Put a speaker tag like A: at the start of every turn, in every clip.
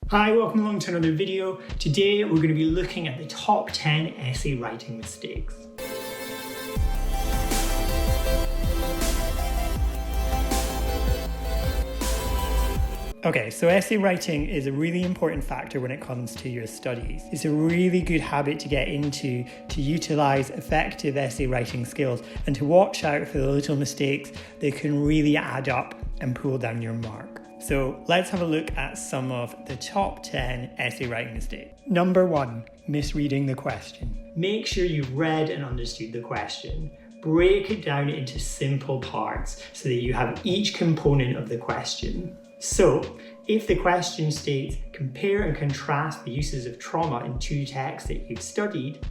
A: Hi, welcome along to another video. Today we're going to be looking at the top 10 essay writing mistakes. Okay, so essay writing is a really important factor when it comes to your studies. It's a really good habit to get into to utilise effective essay writing skills and to watch out for the little mistakes that can really add up and pull down your mark. So let's have a look at some of the top 10 essay writing mistakes. Number 1, misreading the question. Make sure you've read and understood the question. Break it down into simple parts so that you have each component of the question. So, if the question states, compare and contrast the uses of trauma in two texts that you've studied,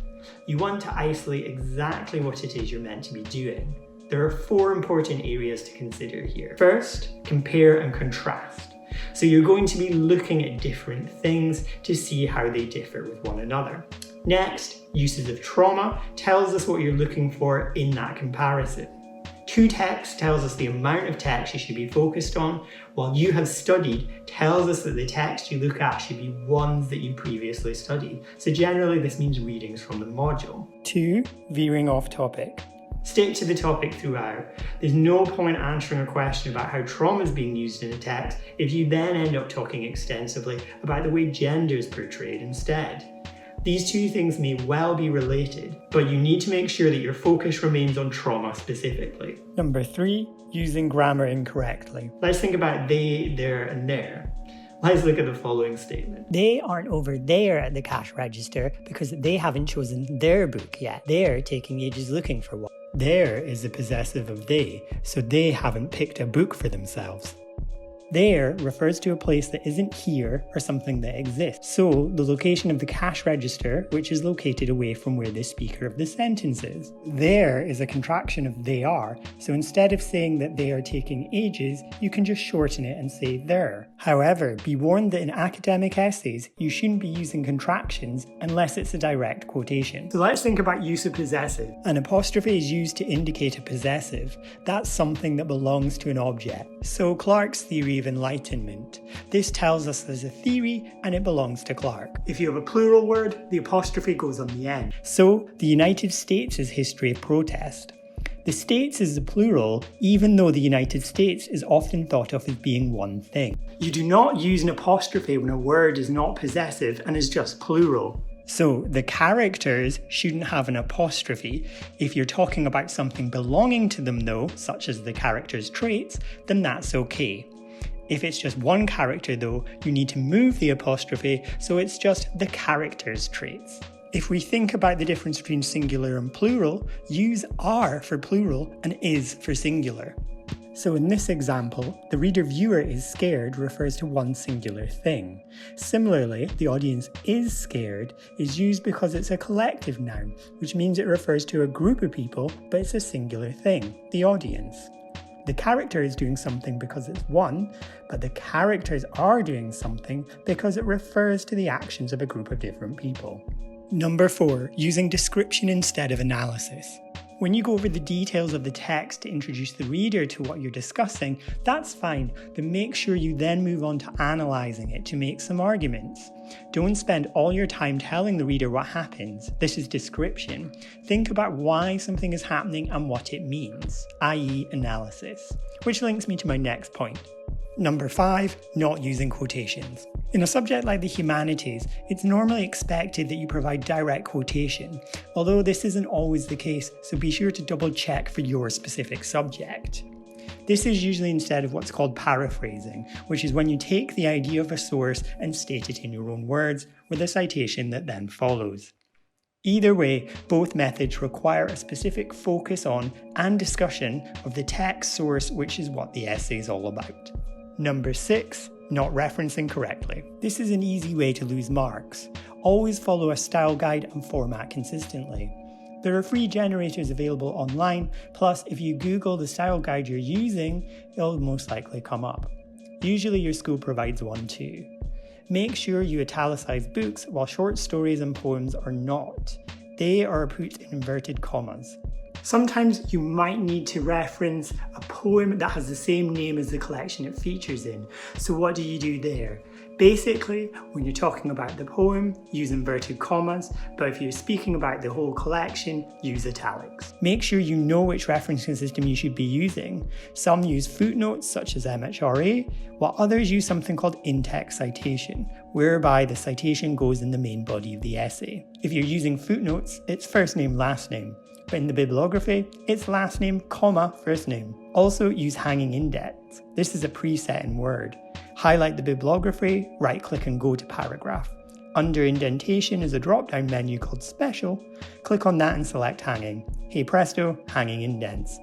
A: you want to isolate exactly what it is you're meant to be doing. There are 4 important areas to consider here. First, compare and contrast. So you're going to be looking at different things to see how they differ with one another. Next, uses of trauma tells us what you're looking for in that comparison. To text tells us the amount of text you should be focused on, while you have studied tells us that the text you look at should be ones that you previously studied. So generally this means readings from the module. 2, veering off topic. Stick to the topic throughout. There's no point answering a question about how trauma is being used in a text if you then end up talking extensively about the way gender is portrayed instead. These two things may well be related, but you need to make sure that your focus remains on trauma specifically. Number 3, using grammar incorrectly. Let's think about they, there, and there. Let's look at the following statement.
B: They aren't over there at the cash register because they haven't chosen their book yet. They're taking ages looking for one.
A: There is the possessive of they, so they haven't picked a book for themselves. There refers to a place that isn't here or something that exists. So the location of the cash register, which is located away from where the speaker of the sentence is. There is a contraction of they are, so instead of saying that they are taking ages, you can just shorten it and say there. However, be warned that in academic essays, you shouldn't be using contractions unless it's a direct quotation. So let's think about use of possessive. An apostrophe is used to indicate a possessive. That's something that belongs to an object. So Clarke's theory of enlightenment. This tells us there's a theory and it belongs to Clarke. If you have a plural word, the apostrophe goes on the end. So the United States' history of protest. The States is the plural, even though the United States is often thought of as being one thing. You do not use an apostrophe when a word is not possessive and is just plural. So the characters shouldn't have an apostrophe. If you're talking about something belonging to them though, such as the character's traits, then that's okay. If it's just one character though, you need to move the apostrophe so it's just the character's traits. If we think about the difference between singular and plural, use are for plural and is for singular. So in this example, the reader-viewer is scared refers to one singular thing. Similarly, the audience is scared is used because it's a collective noun, which means it refers to a group of people, but it's a singular thing, the audience. The character is doing something because it's one, but the characters are doing something because it refers to the actions of a group of different people. Number 4, using description instead of analysis. When you go over the details of the text to introduce the reader to what you're discussing, that's fine, but make sure you then move on to analysing it to make some arguments. Don't spend all your time telling the reader what happens. This is description. Think about why something is happening and what it means, i.e. analysis. Which links me to my next point. Number 5, not using quotations. In a subject like the humanities, it's normally expected that you provide direct quotation, although this isn't always the case, so be sure to double check for your specific subject. This is usually instead of what's called paraphrasing, which is when you take the idea of a source and state it in your own words, with a citation that then follows. Either way, both methods require a specific focus on and discussion of the text source, which is what the essay is all about. Number 6, not referencing correctly. This is an easy way to lose marks. Always follow a style guide and format consistently. There are free generators available online, plus if you Google the style guide you're using, it'll most likely come up. Usually your school provides one too. Make sure you italicize books while short stories and poems are not. They are put in inverted commas. Sometimes you might need to reference a poem that has the same name as the collection it features in. So what do you do there? Basically, when you're talking about the poem, use inverted commas, but if you're speaking about the whole collection, use italics. Make sure you know which referencing system you should be using. Some use footnotes, such as MHRA, while others use something called in-text citation, whereby the citation goes in the main body of the essay. If you're using footnotes, it's first name, last name. But in the bibliography, it's last name, comma, first name. Also use hanging indents. This is a preset in Word. Highlight the bibliography, right-click and go to paragraph. Under indentation is a drop-down menu called Special. Click on that and select Hanging. Hey presto, hanging indents.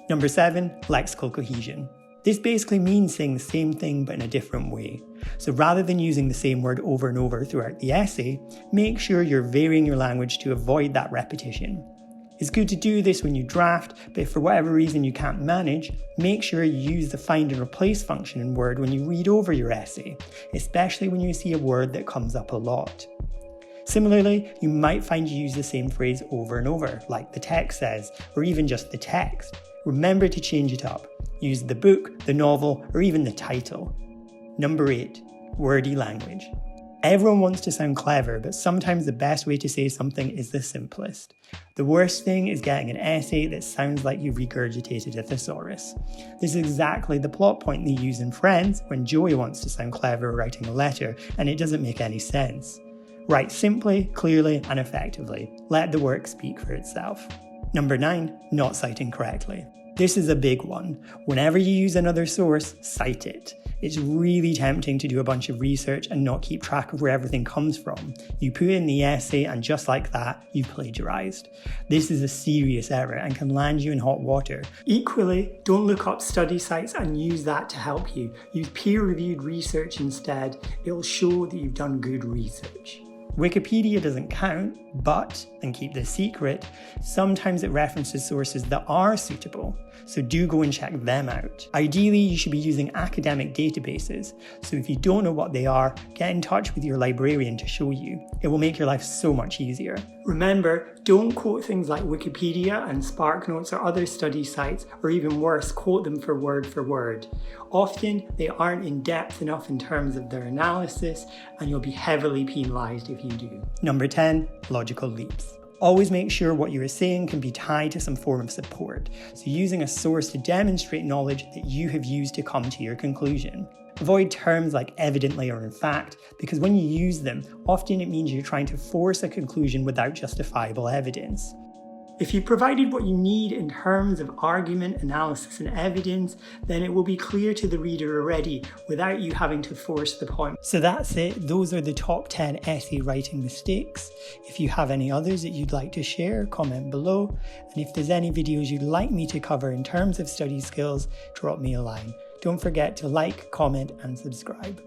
A: Number 7, lexical cohesion. This basically means saying the same thing but in a different way. So rather than using the same word over and over throughout the essay, make sure you're varying your language to avoid that repetition. It's good to do this when you draft, but if for whatever reason you can't manage, make sure you use the find and replace function in Word when you read over your essay, especially when you see a word that comes up a lot. Similarly, you might find you use the same phrase over and over, like the text says, or even just the text. Remember to change it up. Use the book, the novel, or even the title. Number 8, wordy language. Everyone wants to sound clever, but sometimes the best way to say something is the simplest. The worst thing is getting an essay that sounds like you've regurgitated a thesaurus. This is exactly the plot point they use in Friends when Joey wants to sound clever writing a letter, and it doesn't make any sense. Write simply, clearly, and effectively. Let the work speak for itself. Number 9, not citing correctly. This is a big one. Whenever you use another source, cite it. It's really tempting to do a bunch of research and not keep track of where everything comes from. You put in the essay and just like that, you've plagiarized. This is a serious error and can land you in hot water. Equally, don't look up study sites and use that to help you. Use peer-reviewed research instead. It'll show that you've done good research. Wikipedia doesn't count, but, and keep this secret, sometimes it references sources that are suitable, so do go and check them out. Ideally, you should be using academic databases, so if you don't know what they are, get in touch with your librarian to show you. It will make your life so much easier. Remember, don't quote things like Wikipedia and SparkNotes or other study sites, or even worse, quote them for word. Often, they aren't in depth enough in terms of their analysis, and you'll be heavily penalised if you do. Number 10, logical leaps. Always make sure what you are saying can be tied to some form of support, so using a source to demonstrate knowledge that you have used to come to your conclusion. Avoid terms like evidently or in fact, because when you use them, often it means you're trying to force a conclusion without justifiable evidence. If you provided what you need in terms of argument, analysis, and evidence, then it will be clear to the reader already without you having to force the point. So that's it. Those are the top 10 essay writing mistakes. If you have any others that you'd like to share, comment below. And if there's any videos you'd like me to cover in terms of study skills, drop me a line. Don't forget to like, comment, and subscribe.